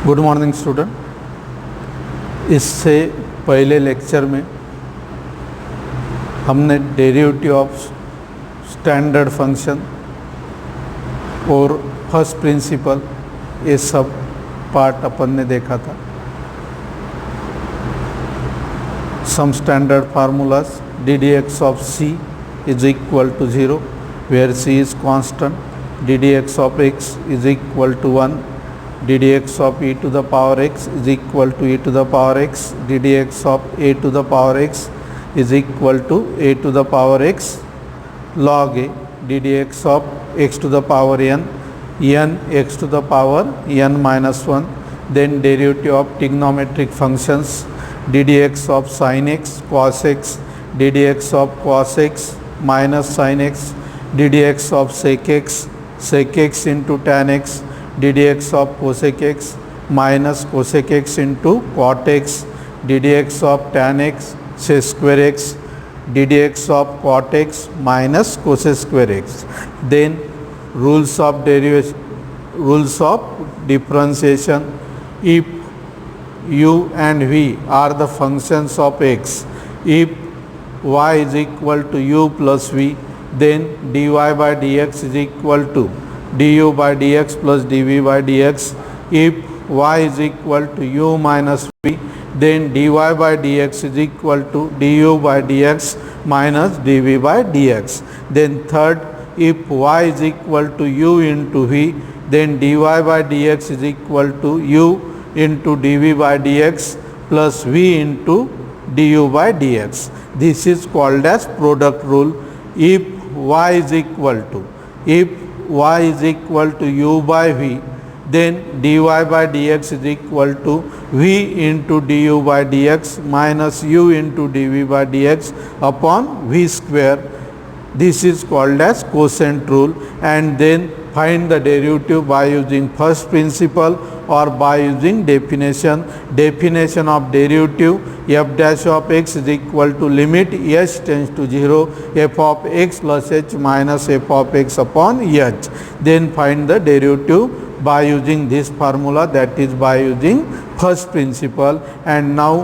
Good morning student. इससे पहले lecture में हमने डेरिवेटिव ऑफ स्टैंडर्ड फंक्शन और फर्स्ट प्रिंसिपल ये सब पार्ट अपन ने देखा था। Some standard formulas d d x of c is equal to 0 where c is constant, d d x of x is equal to 1, ddx of e to the power x is equal to e to the power x, ddx of a to the power x is equal to a to the power x log a, ddx of x to the power n x to the power n minus 1. Then derivative of trigonometric functions ddx of sin x cos x, ddx of cos x minus sin x, ddx of sec x into tan x, ddx of cosec x minus cosec x into cot x, ddx of tan x sec square x, ddx of cot x minus cosec square x. Then rules of derivation, rules of differentiation. If u and v are the functions of x, if y is equal to u plus v, then dy by dx is equal to du by dx plus dv by dx. If y is equal to u minus v, then dy by dx is equal to du by dx minus dv by dx. Then third, if y is equal to u into v, then dy by dx is equal to u into dv by dx plus v into du by dx. This is called as product rule. If y is equal to, if y is equal to u by v, then dy by dx is equal to v into du by dx minus u into dv by dx upon v square. This is called as quotient rule. And then find the derivative by using first principle or by using definition. Definition of derivative: f dash of x is equal to limit h tends to 0 f of x plus h minus f of x upon h. Then find the derivative by using this formula, that is by using first principle. And now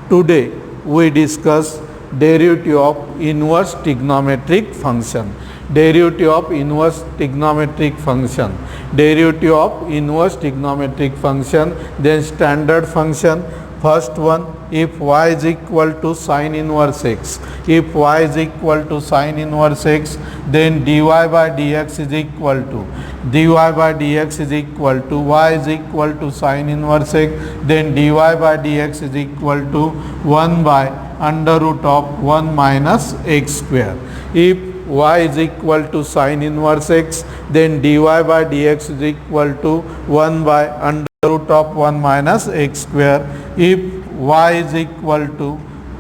today we discuss derivative of inverse trigonometric function. Derivative of inverse trigonometric function. Derivative of inverse trigonometric function. Then standard function. First one, if y is equal to sin inverse x, if y is equal to sin inverse x, then dy by dx is equal to, dy by dx is equal to, y is equal to sin inverse x, then dy by dx is equal to 1 by under root of 1 minus x square. If y is equal to sin inverse x, then dy by dx is equal to 1 by under root of 1 minus x square. If y is equal to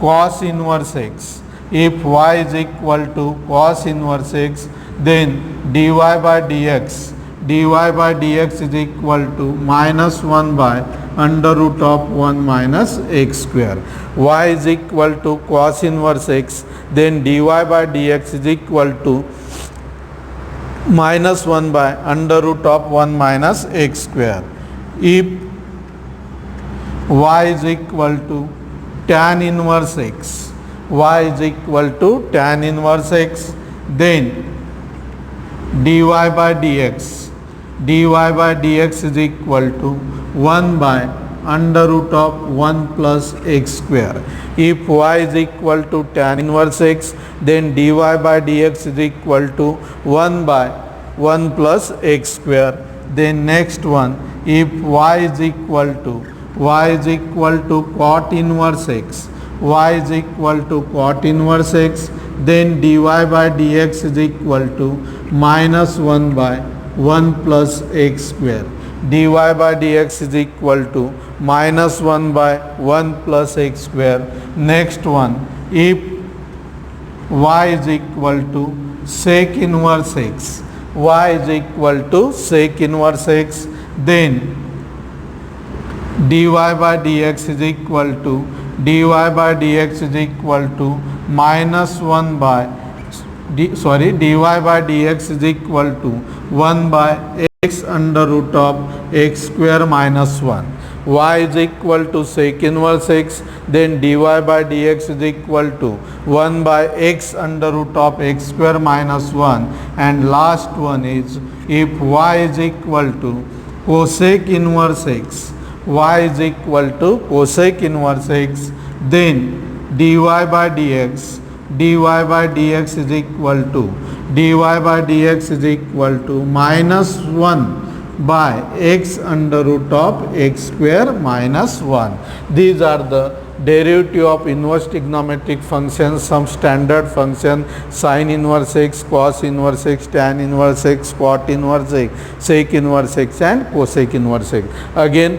cos inverse x, if y is equal to cos inverse x, then dy by dx, dy by dx is equal to minus 1 by under root of 1 minus x square. Y is equal to cos inverse x, then dy by dx is equal to minus 1 by under root of 1 minus x square. If y is equal to tan inverse x, y is equal to tan inverse x, then dy by dx, dy by dx is equal to 1 by under root of 1 plus x square. If y is equal to tan inverse x, then dy by dx is equal to 1 by 1 plus x square. Then next one, if y is equal to cot inverse x, y is equal to cot inverse x, then dy by dx is equal to minus 1 by 1 plus x square. dy by dx is equal to minus 1 by 1 plus x square. Next one, if y is equal to sec inverse x, y is equal to sec inverse x, then dy by dx is equal to, dy by dx is equal to minus 1 by dy by dx is equal to 1 by x under root of x square minus 1. y is equal to sec inverse x, then dy by dx is equal to 1 by x under root of x square minus 1, and last one is if y is equal to cosec inverse x, y is equal to cosec inverse x, then dy by dx is equal to minus 1 by x under root of x square minus 1. These are the derivative of inverse trigonometric functions, some standard function, sin inverse x, cos inverse x, tan inverse x, cot inverse x, sec inverse x and cosec inverse x. Again,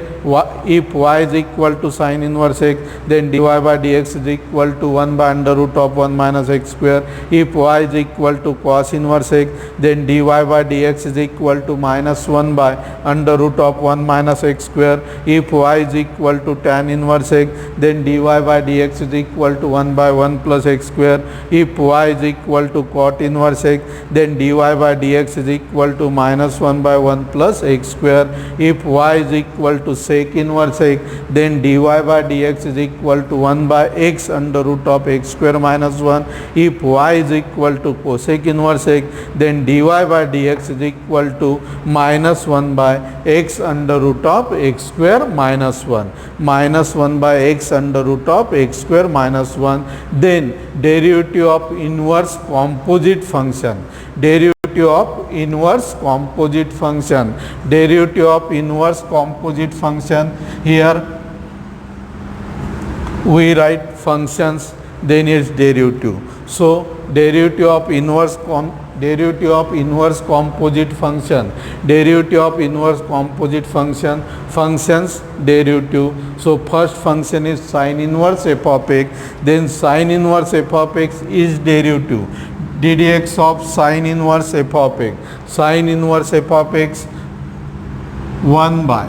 if y is equal to sin inverse x, then dy by dx is equal to 1 by under root of 1 minus x square. If y is equal to cos inverse x, then dy by dx is equal to minus 1 by under root of 1 minus x square. If y is equal to tan inverse x, then dy by dx is equal to 1 by 1 plus x square. If y is equal to cot inverse x, then dy by dx is equal to minus 1 by 1 plus x square. If y is equal to sec inverse x, then dy by dx is equal to 1 by x under root of x square minus 1. If y is equal to cosec inverse x, then dy by dx is equal to minus 1 by x under root of x square minus 1. Minus 1 by x under root of x square minus 1. Then derivative of inverse composite function. Derivative of inverse composite function. Derivative of inverse composite function. Here we write functions, then its derivative. So derivative of inverse composite function, derivative of inverse composite function, functions derivative. So first function is sin inverse f of x, then sin inverse f of x is derivative ddx of sin inverse f of x. Sin inverse f of x 1 by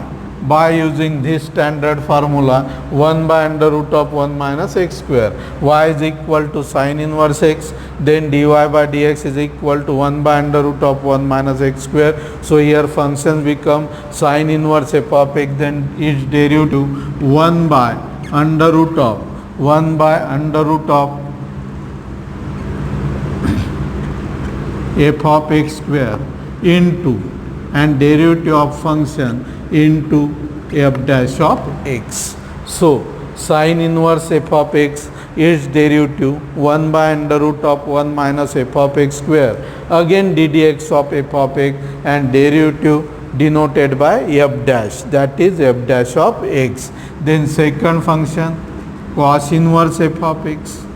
using this standard formula 1 by under root of 1 minus x square. Y is equal to sin inverse x, then dy by dx is equal to 1 by under root of 1 minus x square. So here functions become sin inverse f of x, then its derivative 1 by under root of f of x square into, and derivative of function into f dash of x. So sin inverse f of x is derivative 1 by under root of 1 minus f of x square, again ddx of f of x, and derivative denoted by f dash, that is f dash of x. Then second function cos inverse f of x,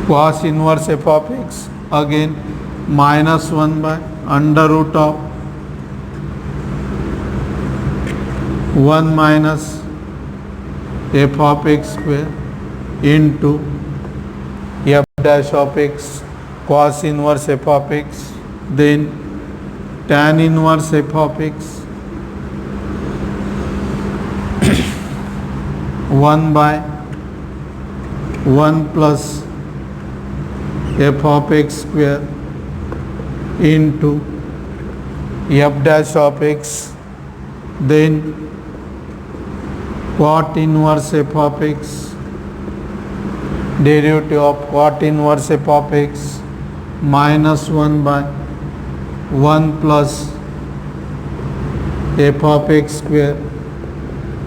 cos inverse f of x, again minus 1 by under root of 1 minus f of x square into f dash of x, cos inverse f of x, then tan inverse f of x 1 by 1 plus f of x square into f dash of x, then cot inverse f of x, derivative of cot inverse f of x minus 1 by 1 plus f of x square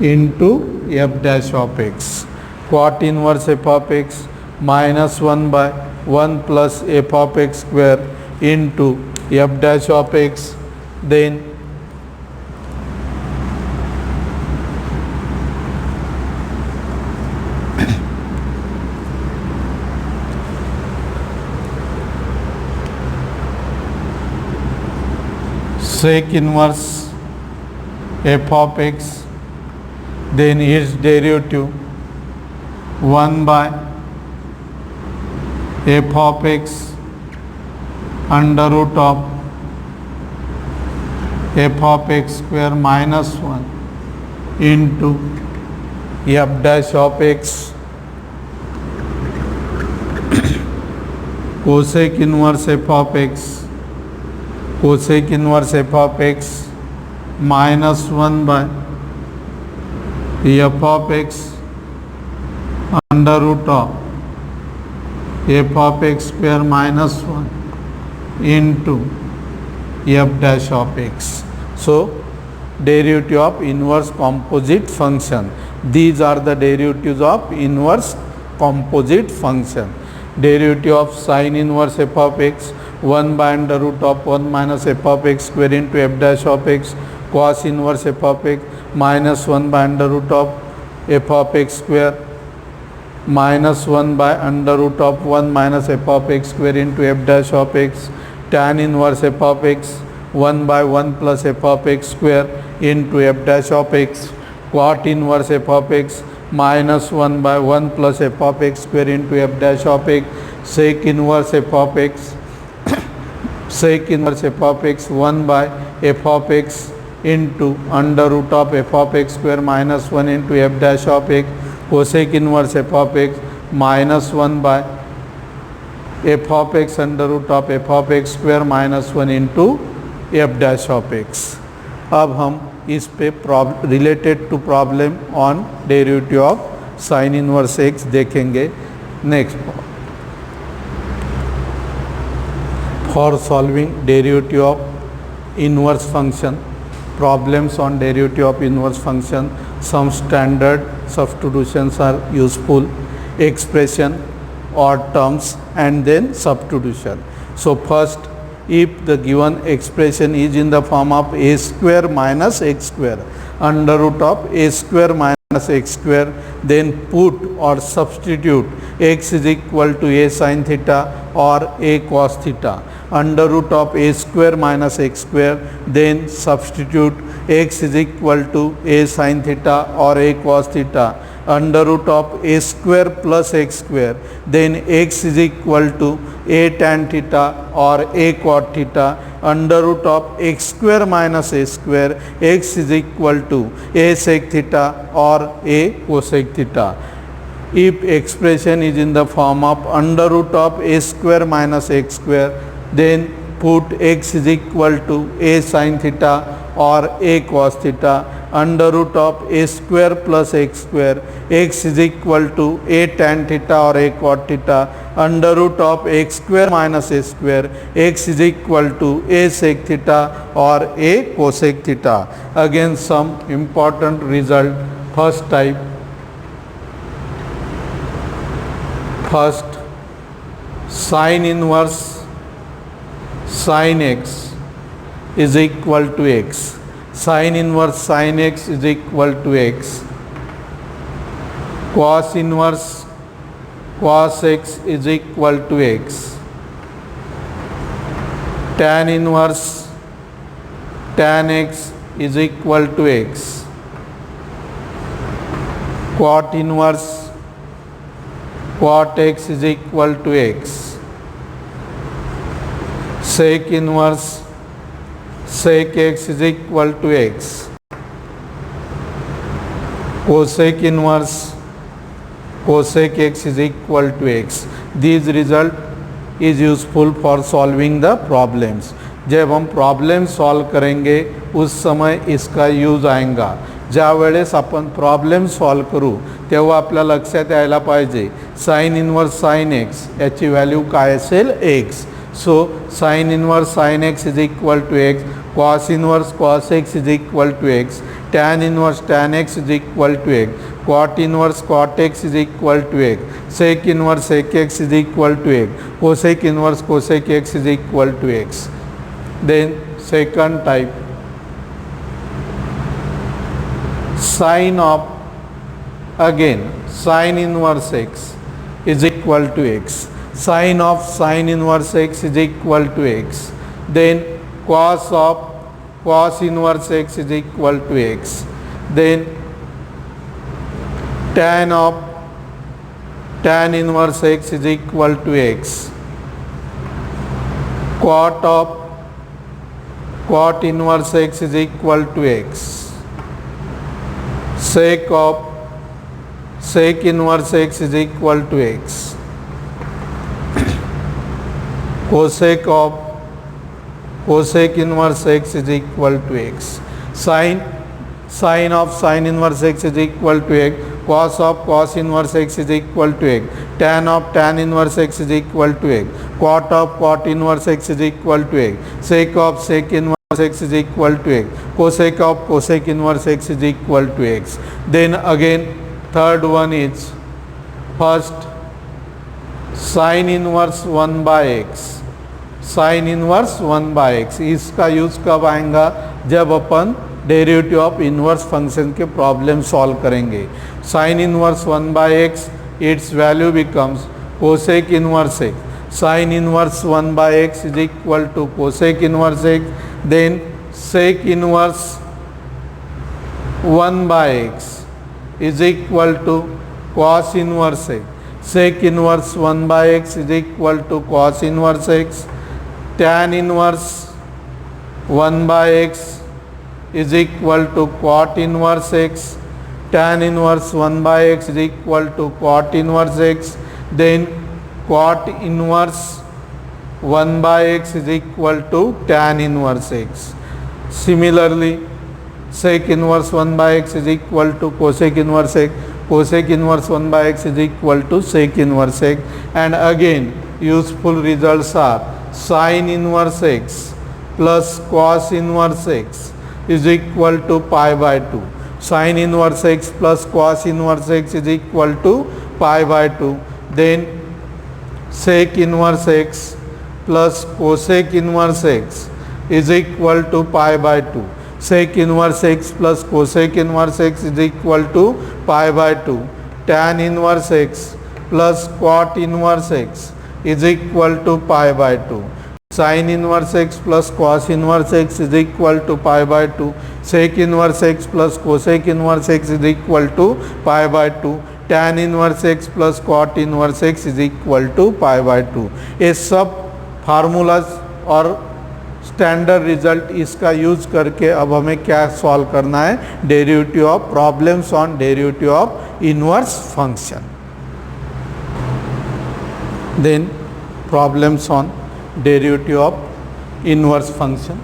into f dash of x. Cot inverse f of x minus 1 by 1 plus f of x square into f dash of x, then sec inverse f of x, then its derivative 1 by f of x under root of f of x square minus 1 into f dash of x, cosec inverse f of x, cosec inverse f of x minus 1 by f of x under root of f of x square minus 1 into f dash of x. So derivative of inverse composite function. These are the derivatives of inverse composite function. Derivative of sin inverse f of x 1 by under root of 1 minus f of x square into f dash of x, cos inverse f of x minus 1 by under root of f of x square minus 1 by under root of 1 minus f of x square into f dash of x, tan inverse f of x 1 by 1 plus f of x square into f dash of x, cot inverse f of x minus 1 by 1 plus f of x square into f dash of x, sec inverse f of x sec inverse f of x 1 by f of x into under root of f of x square minus 1 into f dash of x, cosec inverse f of x minus 1 by f of x under root of f of x square minus 1 into f dash of x. अब हम इस पे related to problem on derivative of sine inverse x देखेंगे next. For solving derivative of inverse function, problems on derivative of inverse function, some standard substitutions are useful, expression or terms and then substitution. So first, if the given expression is in the form of a square minus x square under root of a square minus x square, then put or substitute x is equal to a sin theta or a cos theta under root of a square minus x square, then substitute x is equal to a sin theta or a cos theta under root of a square plus x square, then x is equal to a tan theta or a cot theta under root of x square minus a square, x is equal to a sec theta or a cosec theta. If expression is in the form of under root of a square minus x square, then put x is equal to a sin theta or a cos theta under root of a square plus x square, x is equal to a tan theta or a cot theta under root of x square minus a square, x is equal to a sec theta or a cosec theta. Again some important result. First type, first sin inverse sin x is equal to x, sin inverse sin x is equal to x, cos inverse cos x is equal to x, tan inverse tan x is equal to x, cot inverse cot x is equal to x, sec inverse sec x is equal to x, cosec inverse cosec x is equal to x. This result is useful for solving the problems. जब हम problem solve करेंगे उस समय इसका use आएगा. ज्या वेळेस आपण प्रॉब्लेम सॉल्व करू तेव्हा आपल्या लक्षात यायला पाहिजे साइन इनवर्स साइन एक्स याची व्हॅल्यू काय असेल x. So sin inverse sin x is equal to x, cos inverse cos x is equal to x, tan inverse tan x is equal to x, cot inverse cot x is equal to x, sec inverse sec x is equal to x, cosec inverse cosec x is equal to x. Then second type, sin of again sin inverse x is equal to x, sin of sin inverse x is equal to x, then cos of cos inverse x is equal to x, then tan of tan inverse x is equal to x, cot of cot inverse x is equal to x, sec of sec inverse x is equal to x, cosec of cosec inverse x is equal to x. Sin Sine of sine inverse x is equal to x. Cos of cos inverse x is equal to x. Tan of tan inverse x is equal to x. Cot of cot inverse x is equal to x. Sec of sec inverse x is equal to x. Cosec of cosec inverse x is equal to x. Then again third one is first sin inverse 1 by x. Sine inverse 1 by x, इसका use कब आएगा? जब अपन derivative of inverse function के problem solve करेंगे. Sine inverse 1 by x, its value becomes cosec inverse x. Sine inverse 1 by x is equal to cosec inverse x. Then sec inverse 1 by x is equal to cos inverse x. Sec inverse 1 by x is equal to cos inverse x. tan inverse 1 by x is equal to cot inverse x. Tan inverse 1 by x is equal to cot inverse x. Then cot inverse 1 by x is equal to tan inverse x. Similarly, sec inverse 1 by x is equal to cosec inverse x. Cosec inverse 1 by x is equal to sec inverse x. And again useful results are sin inverse x plus cos inverse x is equal to pi by 2. Sin inverse x plus cos inverse x is equal to pi by 2. Then sec inverse x plus cosec inverse x is equal to pi by 2. Sec inverse x plus cosec inverse x is equal to pi by 2. Tan inverse x plus cot inverse x is equal to pi by 2. Sin inverse x plus cos inverse x is equal to pi by 2. Sec inverse x plus cosec inverse x is equal to pi by 2. Tan inverse x plus cot inverse x is equal to pi by 2. ये सब formulas और standard result इसका use करके अब हमें क्या solve करना है? Derivative of problems on derivative of inverse function. Then problems on derivative of inverse function.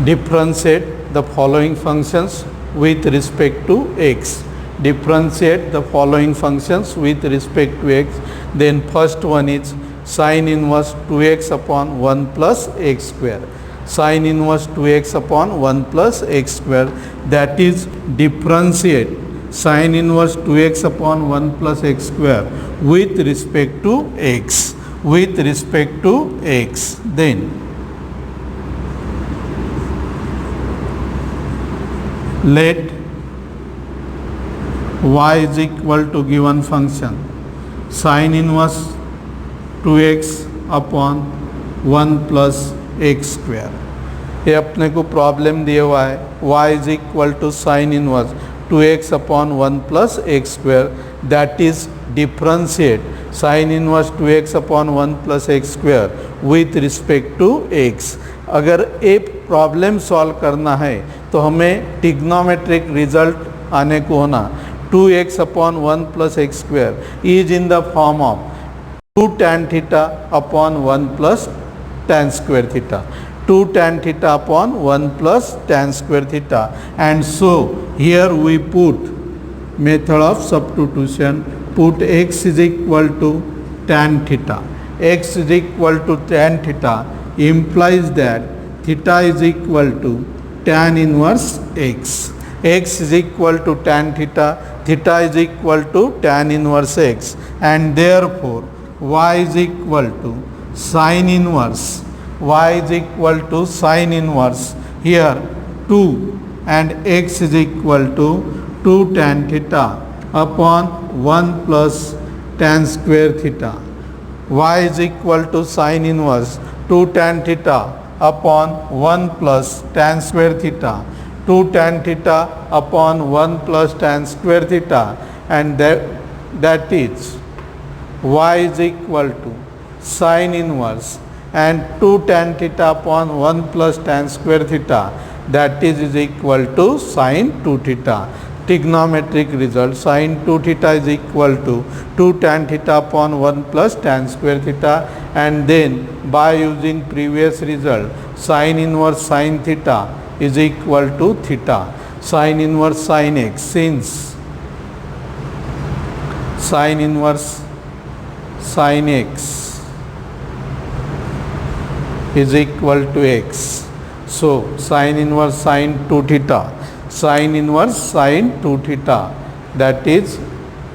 Differentiate the following functions with respect to x. Differentiate the following functions with respect to x. Then first one is sin inverse 2x upon 1 plus x square. Sin inverse 2x upon 1 plus x square, that is differentiate sin inverse 2x upon 1 plus x square with respect to x. With respect to x. Then let y is equal to given function sin inverse 2x upon 1 plus x square. ये अपने को problem दिया हुआ है y is equal to sin inverse 2x upon 1 plus x square, that is differentiate sin inverse 2x upon 1 plus x square with respect to x. अगर एक problem solve करना है तो हमें ट्रिग्नोमेट्रिक रिजल्ट आने को होना 2x upon 1 plus x square is in the form of 2 tan theta upon 1 plus tan square theta. 2 tan theta upon 1 plus tan square theta. And so here we put method of substitution. Put x is equal to tan theta. X is equal to tan theta implies that theta is equal to tan inverse x. X is equal to tan theta. Theta is equal to tan inverse x. And therefore y is equal to sin inverse. Y is equal to sin inverse. Here 2 and x is equal to 2 tan theta upon 1 plus tan square theta. Y is equal to sin inverse 2 tan theta upon 1 plus tan square theta. 2 tan theta upon 1 plus tan square theta, and that is y is equal to sin inverse and 2 tan theta upon 1 plus tan square theta, that is equal to sin 2 theta. Trigonometric result sin 2 theta is equal to 2 tan theta upon 1 plus tan square theta, and then by using previous result sin inverse sin theta is equal to theta. Sin inverse sin x, since sin inverse sin x is equal to x. So sin inverse sin 2 theta, sin inverse sin 2 theta, that is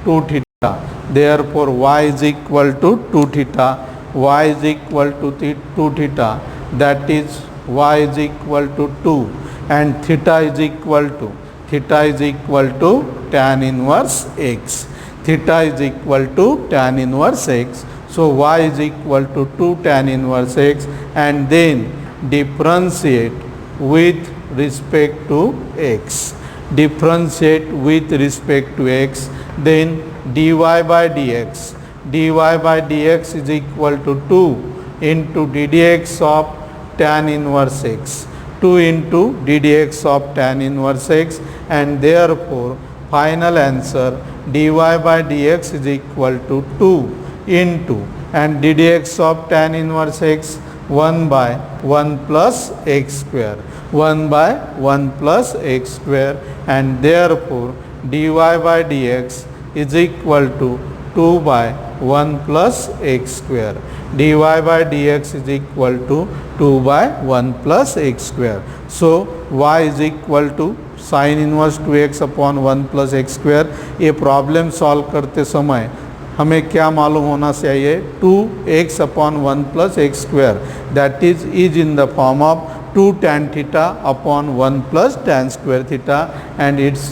2 theta. Therefore y is equal to 2 theta, y is equal to 2 theta, that is y is equal to 2, and theta is equal to tan inverse x. Theta is equal to tan inverse x. So y is equal to 2 tan inverse x, and then differentiate with respect to x. Differentiate with respect to x, then dy by dx is equal to 2 into ddx of tan inverse x. 2 into ddx of tan inverse x, and therefore final answer dy by dx is equal to 2 into, and ddx of tan inverse x 1 by 1 plus x square, 1 by 1 plus x square, and therefore dy by dx is equal to 2 by 1 plus x square. dy by dx is equal to 2 by 1 plus x square. So y is equal to sin inverse 2x upon 1 plus x square. ये problem solve करते समय हमें क्या मालूम होना चाहिए, 2x upon 1 plus x square, that is in the form of 2 tan theta upon 1 plus tan square theta, and it's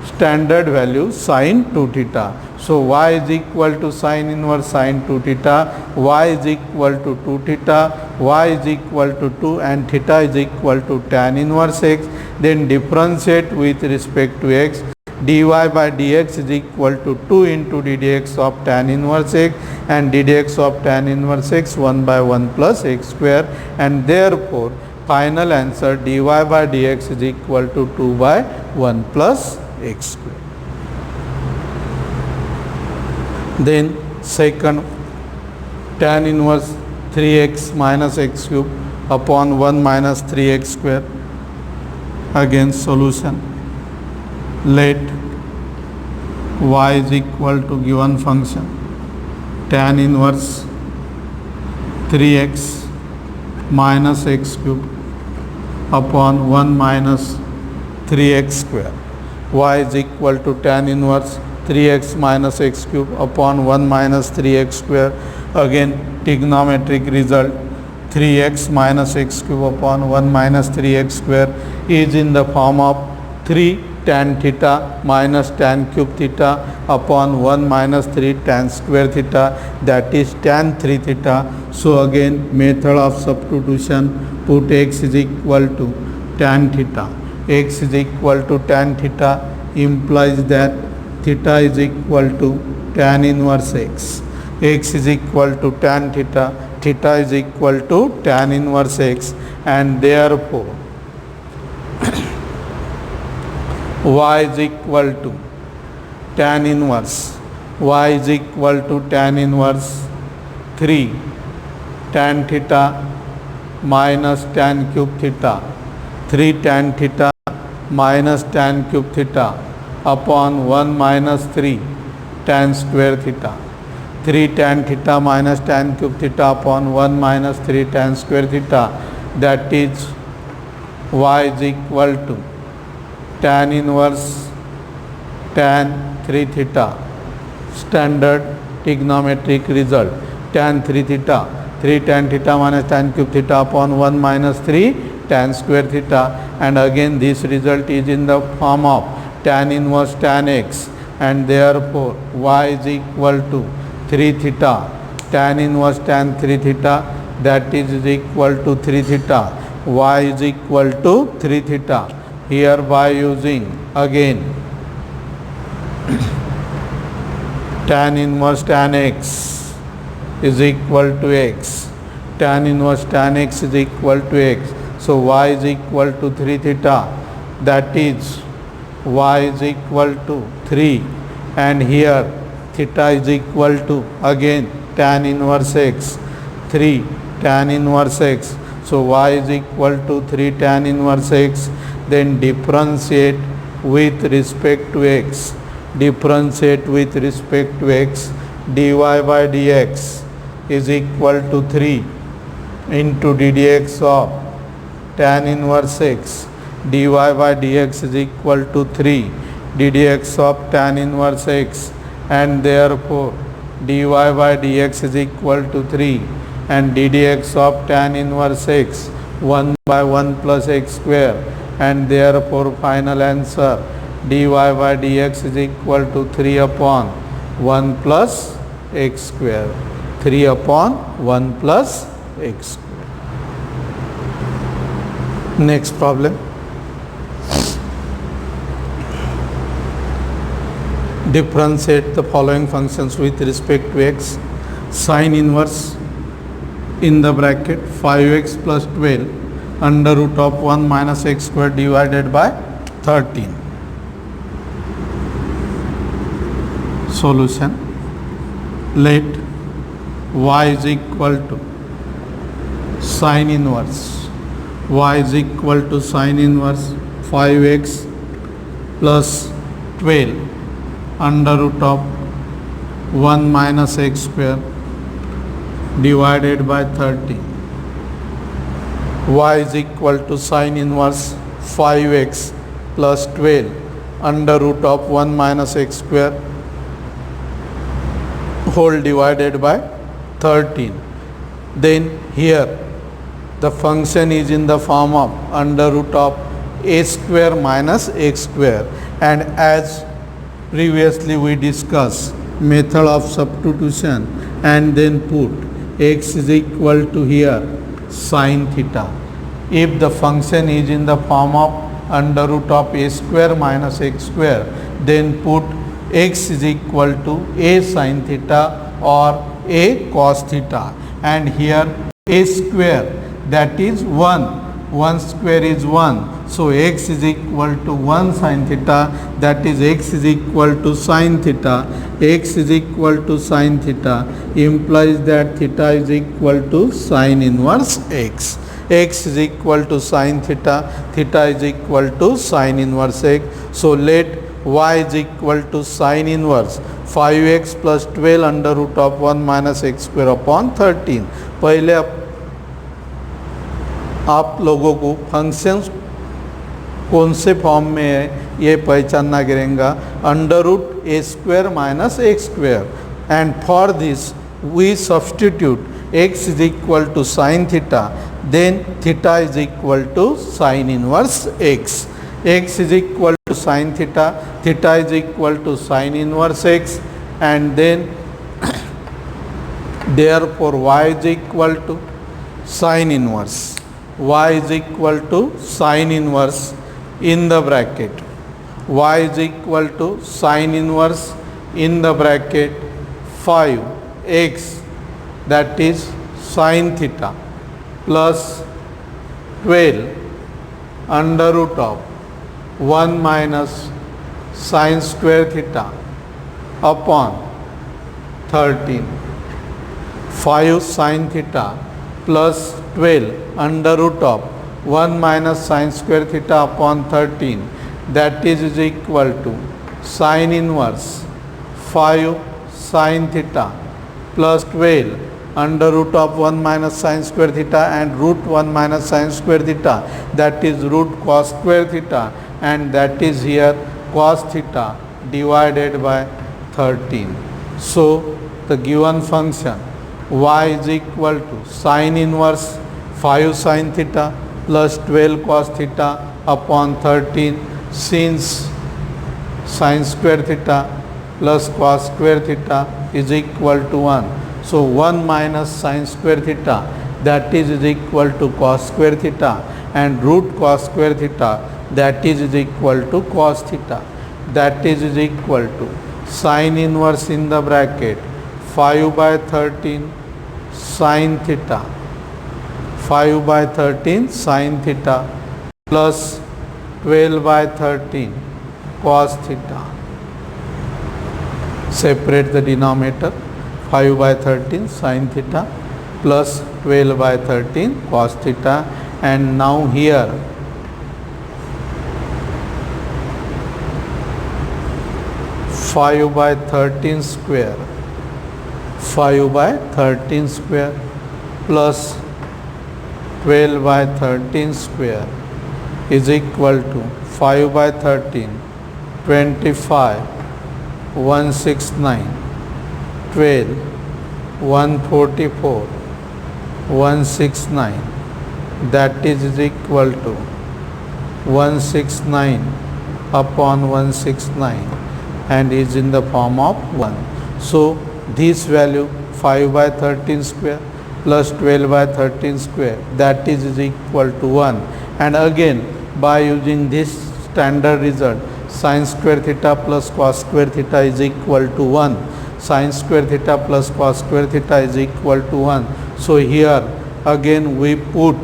standard value sin 2 theta. So y is equal to sin inverse sin 2 theta, y is equal to 2 theta, y is equal to 2, and theta is equal to tan inverse x. Then differentiate with respect to x. dy by dx is equal to 2 into ddx of tan inverse x, and ddx of tan inverse x 1 by 1 plus x square, and therefore final answer dy by dx is equal to 2 by 1 plus x square. Then second, tan inverse 3x minus x cube upon 1 minus 3x square. Again solution. Let y is equal to given function tan inverse 3x minus x cube upon 1 minus 3x square. Y is equal to tan inverse 3x minus x cube upon 1 minus 3x square. Again trigonometric result, 3x minus x cube upon 1 minus 3x square is in the form of 3 tan theta minus tan cube theta upon 1 minus 3 tan square theta, that is tan 3 theta. So again method of substitution, put x is equal to tan theta, x is equal to tan theta, implies that theta is equal to tan inverse x. X is equal to tan theta, theta is equal to tan inverse x, and therefore y is equal to tan inverse, y is equal to tan inverse 3 tan theta minus tan cube theta, 3 tan theta minus tan cube theta upon 1 minus 3 tan square theta, 3 tan theta minus tan cube theta upon 1 minus 3 tan square theta, that is y is equal to tan inverse tan 3 theta, standard trigonometric result, tan 3 theta, 3 tan theta minus tan cube theta upon 1 minus 3 tan square theta, and again this result is in the form of tan inverse tan x, and therefore y is equal to 3 theta tan inverse tan 3 theta, that is equal to 3 theta, y is equal to 3 theta. Here by using again tan inverse tan x is equal to x, tan inverse tan x is equal to x, so y is equal to 3 theta, that is y is equal to 3, and here theta is equal to again tan inverse x, 3 tan inverse x, so y is equal to 3 tan inverse x, then differentiate with respect to x. Differentiate with respect to x. dy by dx is equal to 3 into ddx of tan inverse x. dy by dx is equal to 3 ddx of tan inverse x, and therefore dy by dx is equal to 3 and ddx of tan inverse x 1 by 1 plus x square, and therefore final answer dy by dx is equal to 3 upon 1 plus x square. 3 upon 1 plus x square. Next problem. Differentiate the following functions with respect to x. Sine inverse in the bracket 5x plus 12 under root of 1 minus x square divided by 13. Solution. Let y is equal to sine inverse. Y is equal to sine inverse 5x plus 12 under root of 1 minus x square divided by 30. Y is equal to sine inverse 5x plus 12 under root of 1 minus x square whole divided by 13. Then here the function is in the form of under root of a square minus x square, and as previously we discussed method of substitution, and then put x is equal to here sine theta. If the function is in the form of under root of a square minus x square, then put x is equal to a sine theta or a cos theta, and here a square, that is 1 square is 1, so x is equal to 1 sine theta, that is x is equal to sine theta. X is equal to sine theta implies that theta is equal to sine inverse x. X is equal to sine theta, theta is equal to sine inverse x. So let y is equal to sine inverse 5x plus 12 under root of 1 minus x square upon 13. पहले आप लोगों को functions कौन से form में है ये पहचानना गिरेगा. Under root a square minus x square, and for this we substitute x is equal to sine theta, then theta is equal to sine inverse x. X is equal to sine theta, theta is equal to sine inverse x, and then therefore y is equal to sine inverse. Y is equal to sine inverse in the bracket. Y is equal to sine inverse in the bracket 5x, that is sine theta, plus 12 under root of 1 minus sine square theta upon 13. 5 sine theta plus 12 under root of 1 minus sine square theta upon 13, that is equal to sine inverse 5 sine theta plus 12 under root of 1 minus sine square theta and root 1 minus sine square theta, that is root cos square theta, and that is here cos theta divided by 13. So the given function y is equal to sine inverse 5 sine theta plus 12 cos theta upon 13, since sine square theta plus cos square theta is equal to 1. So 1 minus sine square theta, that is equal to cos square theta, and root cos square theta, that is equal to cos theta, that is equal to sine inverse in the bracket 5 by 13 sine theta, 5 by 13 sine theta plus 12 by 13 cos theta. Separate the denominator, 5 by 13 sine theta plus 12 by 13 cos theta, and now here 5 by 13 square, 5 by 13 square plus 12 by 13 square is equal to 5 by 13, 25, 169, 12, 144, 169, that is equal to 169 upon 169 and is in the form of 1. So this value 5 by 13 square plus 12 by 13 square, that is equal to 1. And again by using this standard result, sin square theta plus cos square theta is equal to 1. Sin square theta plus cos square theta is equal to 1. So here again we put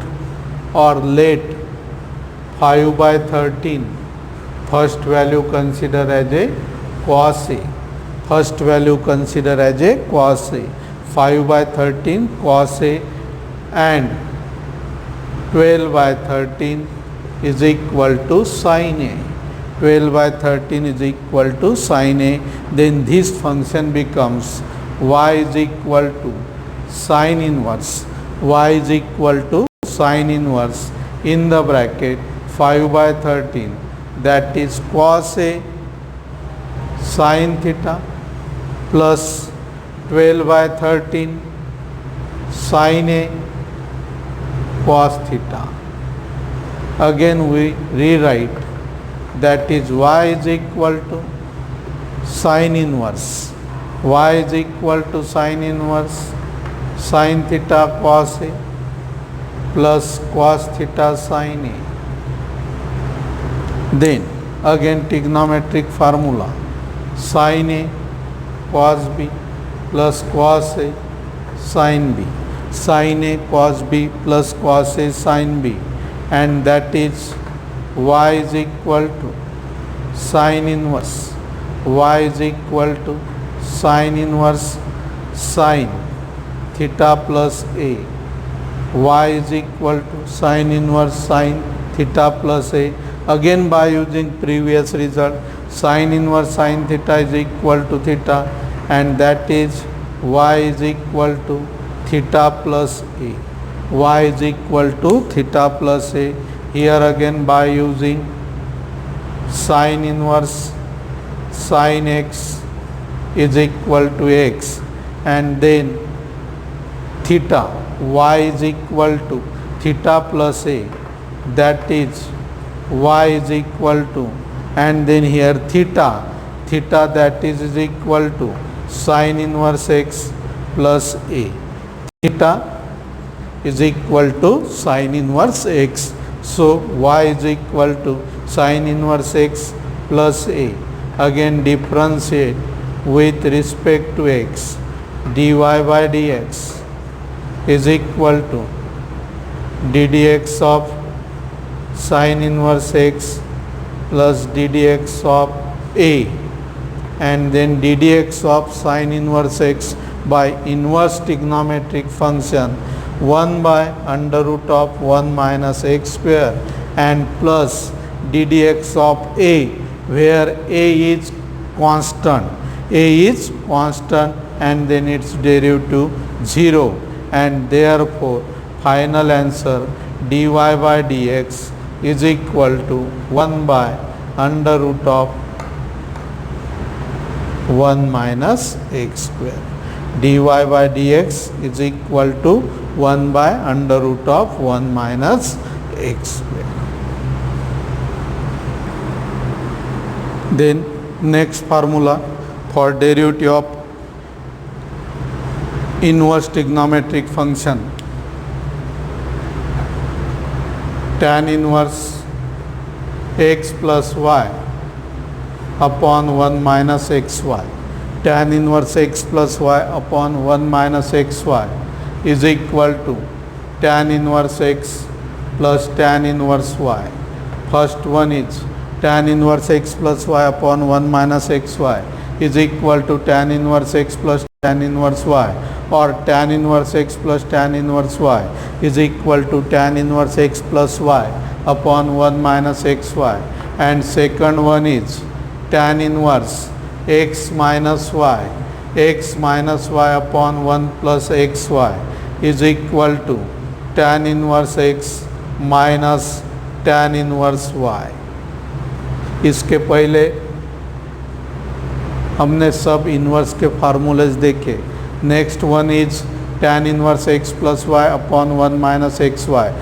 or let 5 by 13 first value consider as a cos A. First value consider as a cos A. 5 by 13 cos A and 12 by 13 is equal to sin A. 12 by 13 is equal to sin A. Then this function becomes y is equal to sin inverse. Y is equal to sin inverse in the bracket 5 by 13, that is cos A sin theta plus 12 by 13 sin A cos theta. Again we rewrite, that is y is equal to sin inverse. Y is equal to sin inverse sin theta cos A plus cos theta sin A. Then again trigonometric formula, sin A cos B plus cos A sin B, sin A cos B plus cos A sin B, and that is y is equal to sin inverse. Y is equal to sin inverse sin theta plus A. Y is equal to sin inverse sin theta plus A. Again by using previous result, sin inverse sin theta is equal to theta, and that is y is equal to theta plus A. Y is equal to theta plus A. Here again by using sin inverse sin x is equal to x, and then theta y is equal to theta plus A, that is y is equal to, and then here theta that is equal to sin inverse x plus A. Theta is equal to sin inverse x. So y is equal to sin inverse x plus A. Again differentiate with respect to x. dy by dx is equal to ddx of sin inverse x plus ddx of A, and then ddx of sin inverse x by inverse trigonometric function 1 by under root of 1 minus x square, and plus ddx of A, where A is constant. A is constant and then its derivative 0, and therefore final answer dy by dx is equal to 1 by under root of 1 minus x square. Dy by dx is equal to 1 by under root of 1 minus x square. Then next formula for derivative of inverse trigonometric function, tan inverse x plus y upon 1 minus xy. Tan inverse x plus y upon 1 minus xy is equal to tan inverse x plus tan inverse y. First one is tan inverse x plus y upon 1 minus xy is equal to tan inverse x plus tan inverse y, or tan inverse x plus tan inverse y is equal to tan inverse x plus y upon 1 minus xy. And second one is tan inverse x minus y upon 1 plus xy is equal to tan inverse x minus tan inverse y. इसके पहले हमने सब inverse के फार्मूलेज देखे. Next one is tan inverse x plus y upon 1 minus xy.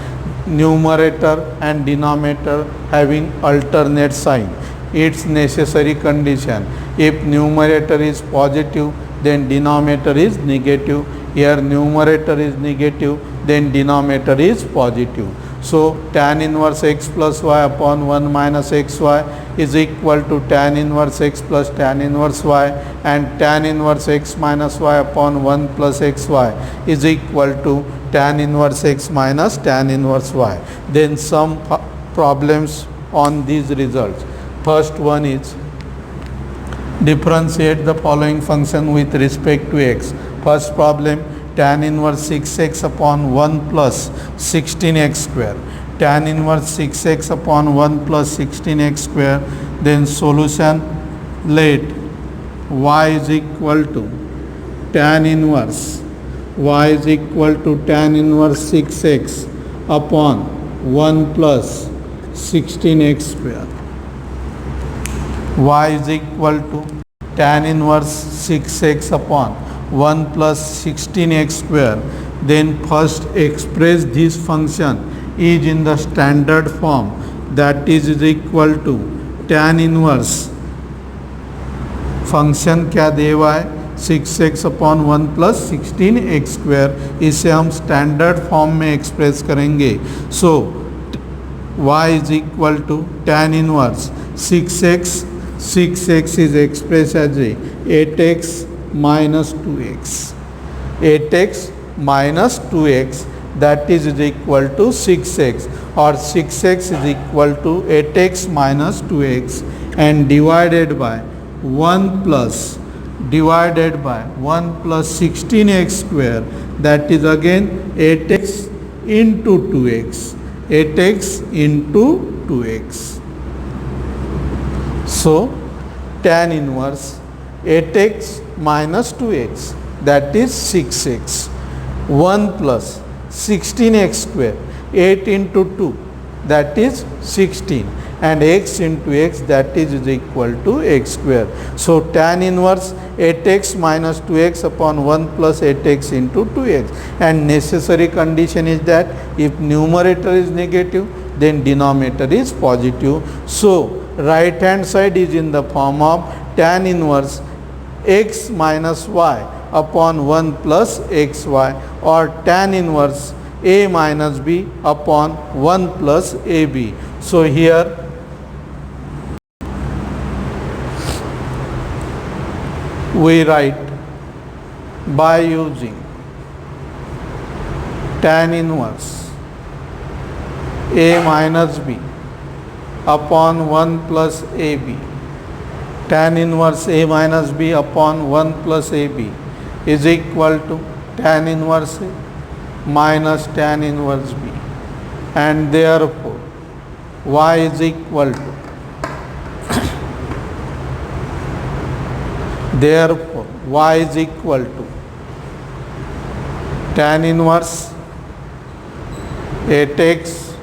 Numerator and denominator having alternate sign. Its necessary condition. If numerator is positive, then denominator is negative. Here numerator is negative, then denominator is positive. So tan inverse x plus y upon 1 minus xy is equal to tan inverse x plus tan inverse y, and tan inverse x minus y upon 1 plus xy is equal to tan inverse x minus tan inverse y. Then some problems on these results. First one is differentiate the following function with respect to x. First problem, tan inverse 6x upon 1 plus 16x square. Tan inverse 6x upon 1 plus 16x square. Then solution, let y is equal to tan inverse tan inverse 6x upon 1 plus 16x square. Y is equal to tan inverse 6x upon 1 plus 16x square. Then first express this function is in the standard form, that is equal to tan inverse function क्या दे हुआ है 6x upon 1 plus 16x square. इसे हम standard form में express करेंगे. So y is equal to tan inverse 6x is expressed as 8x minus 2x. 8x minus 2x, that is equal to 6x, or 6x is equal to 8x minus 2x, and divided by 1 plus 16x square, that is again 8x into 2x. 8x into 2x. So tan inverse 8x minus 2x, that is 6x. 1 plus 16x square, 8 into 2, that is 16, and x into x, that is equal to x square. So tan inverse 8x minus 2x upon 1 plus 8x into 2x, and necessary condition is that if numerator is negative, then denominator is positive. So right hand side is in the form of tan inverse x minus y upon 1 plus xy, or tan inverse a minus b upon 1 plus ab. So here we write by using tan inverse a minus b upon 1 plus ab. Tan inverse a minus b upon 1 plus ab is equal to tan inverse a minus tan inverse b, and therefore y is equal to tan inverse 8x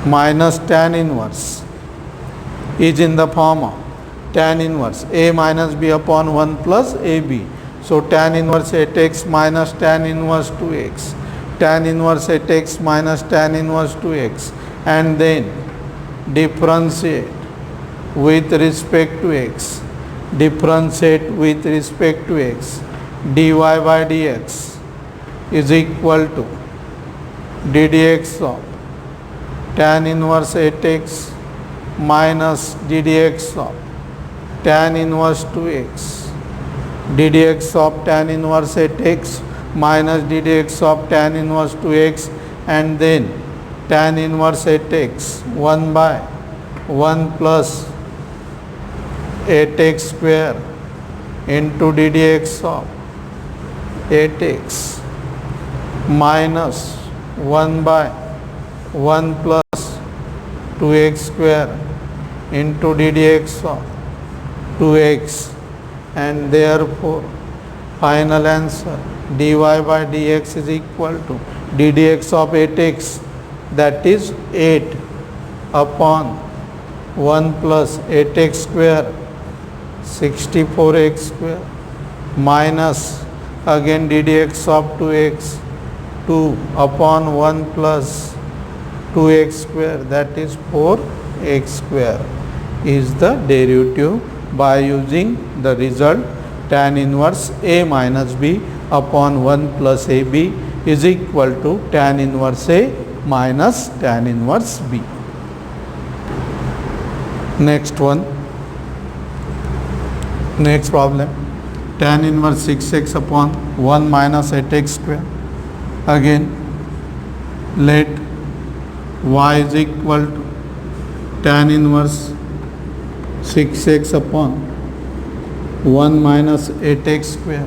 minus tan inverse is in the form of tan inverse a minus b upon 1 plus ab. So tan inverse 8x minus tan inverse 2x, tan inverse 8x minus tan inverse 2x, and then differentiate with respect to x. Dy by dx is equal to ddx of tan inverse 8x minus ddx of tan inverse 2x. ddx of tan inverse 8x minus ddx of tan inverse 2x, and then tan inverse 8x 1 by 1 plus 8x square into ddx of 8x minus 1 by 1 plus 2x square into ddx of 2x, and therefore final answer dy by dx is equal to d dx of 8x, that is 8 upon 1 plus 8x square 64x square minus again d dx of 2x 2 upon 1 plus 2x square, that is 4x square, is the derivative by using the result tan inverse a minus b upon 1 plus ab is equal to tan inverse a minus tan inverse b. Next one, next problem, tan inverse 6x upon 1 minus 8x square. Again let y is equal to tan inverse 6x upon 1 minus 8x square.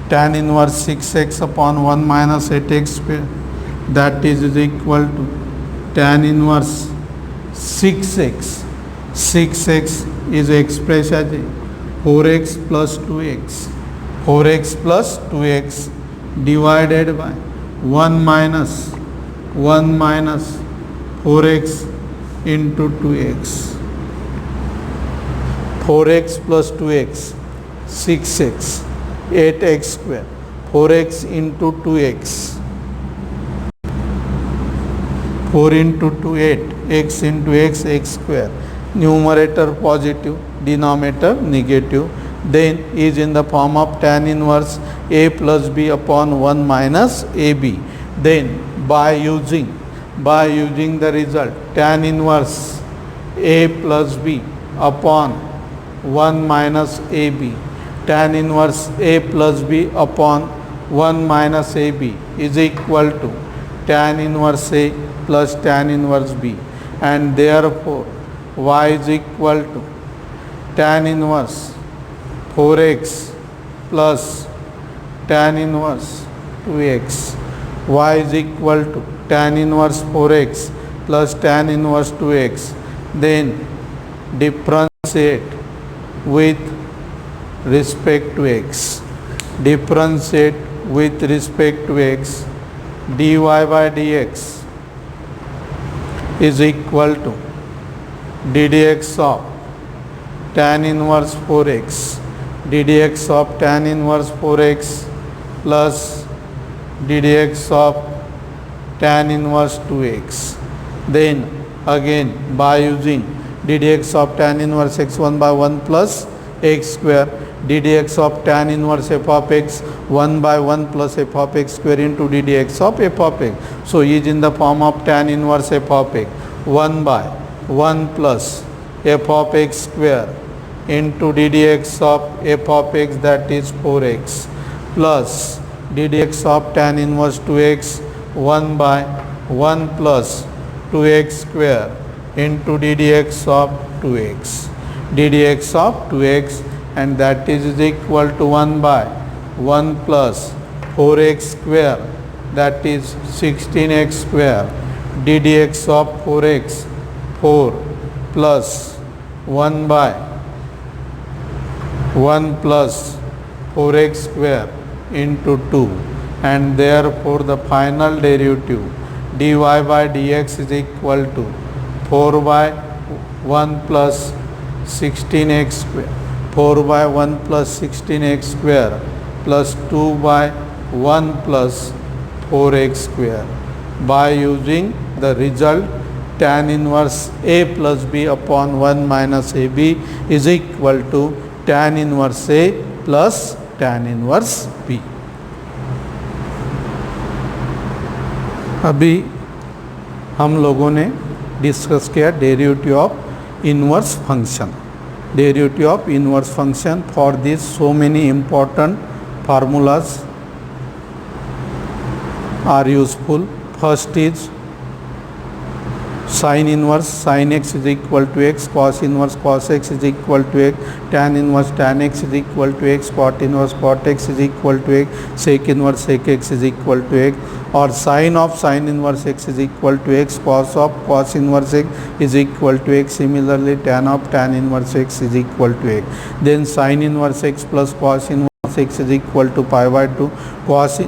Tan inverse 6x upon 1 minus 8x square, that is equal to tan inverse 6x. 6x is expressed as 4x plus 2x. 4x plus 2x divided by 1 minus 4x into 2x. 4x plus 2x, 6x, 8x square, 4x into 2x, 4 into 2, 8, x into x, x square, numerator positive, denominator negative, then is in the form of tan inverse a plus b upon 1 minus ab. Then by using the result tan inverse a plus b upon 1 minus ab, tan inverse a plus b upon 1 minus ab is equal to tan inverse a plus tan inverse b, and therefore y is equal to tan inverse 4x plus tan inverse 2x. Y is equal to tan inverse 4x plus tan inverse 2x. Then differentiate with respect to x. Differentiate with respect to x. dy by dx is equal to d dx of tan inverse 4x. d dx of tan inverse 4x plus d dx of tan inverse 2x. Then again by using d dx of tan inverse x1 by 1 plus x square, d dx of tan inverse f of x 1 by 1 plus f of x square into d dx of f of x. So is in the form of tan inverse f of x 1 by 1 plus f of x square into d dx of f of x, that is 4x, plus d dx of tan inverse 2x 1 by 1 plus 2x square into d dx of 2x, d dx of 2x, and that is equal to 1 by 1 plus 4x square, that is 16x square, d dx of 4x 4 plus 1 by 1 plus 4x square into 2, and therefore the final derivative dy by dx is equal to 4 by 1 plus 16x square, 4 by 1 plus 16x square plus 2 by 1 plus 4x square. By using the result tan inverse a plus b upon 1 minus ab is equal to tan inverse a plus tan inverse b. अभी हम लोगों ने discuss किया derivative of inverse function. Derivative of inverse function, for this so many important formulas are useful. First is sin inverse sin x is equal to x, cos inverse cos x is equal to x, tan inverse tan x is equal to x, cot inverse cot x is equal to x, sec inverse sec x is equal to x, or sin of sin inverse x is equal to x, cos of cos inverse x is equal to x. Similarly, tan of tan inverse x is equal to x. Then sin inverse x plus cos inverse x is equal to pi by 2, cos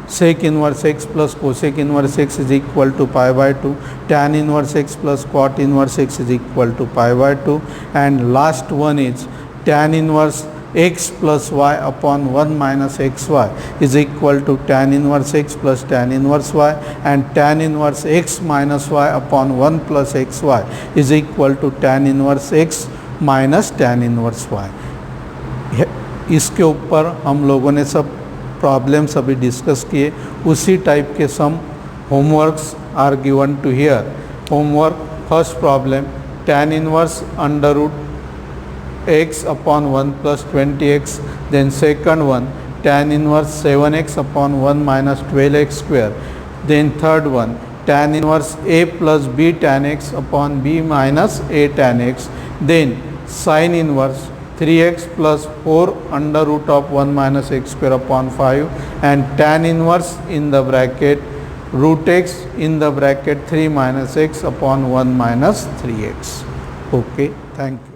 sec inverse x plus cosec inverse x is equal to pi by 2, tan inverse x plus cot inverse x is equal to pi by 2, and last one is tan inverse x plus y upon 1 minus xy is equal to tan inverse x plus tan inverse y, and tan inverse x minus y upon 1 plus xy is equal to tan inverse x minus tan inverse y. इसके ऊपर हम लोगों ने सब problems अभी discuss किए. उसी type के some homeworks are given to here. Homework first problem tan inverse under root x upon 1 plus 20x. Then second one tan inverse 7x upon 1 minus 12x square. Then third one tan inverse a plus b tan x upon b minus a tan x. Then sin inverse 3x plus 4 under root of 1 minus x square upon 5, and tan inverse in the bracket root x in the bracket 3 minus x upon 1 minus 3x. Okay, thank you.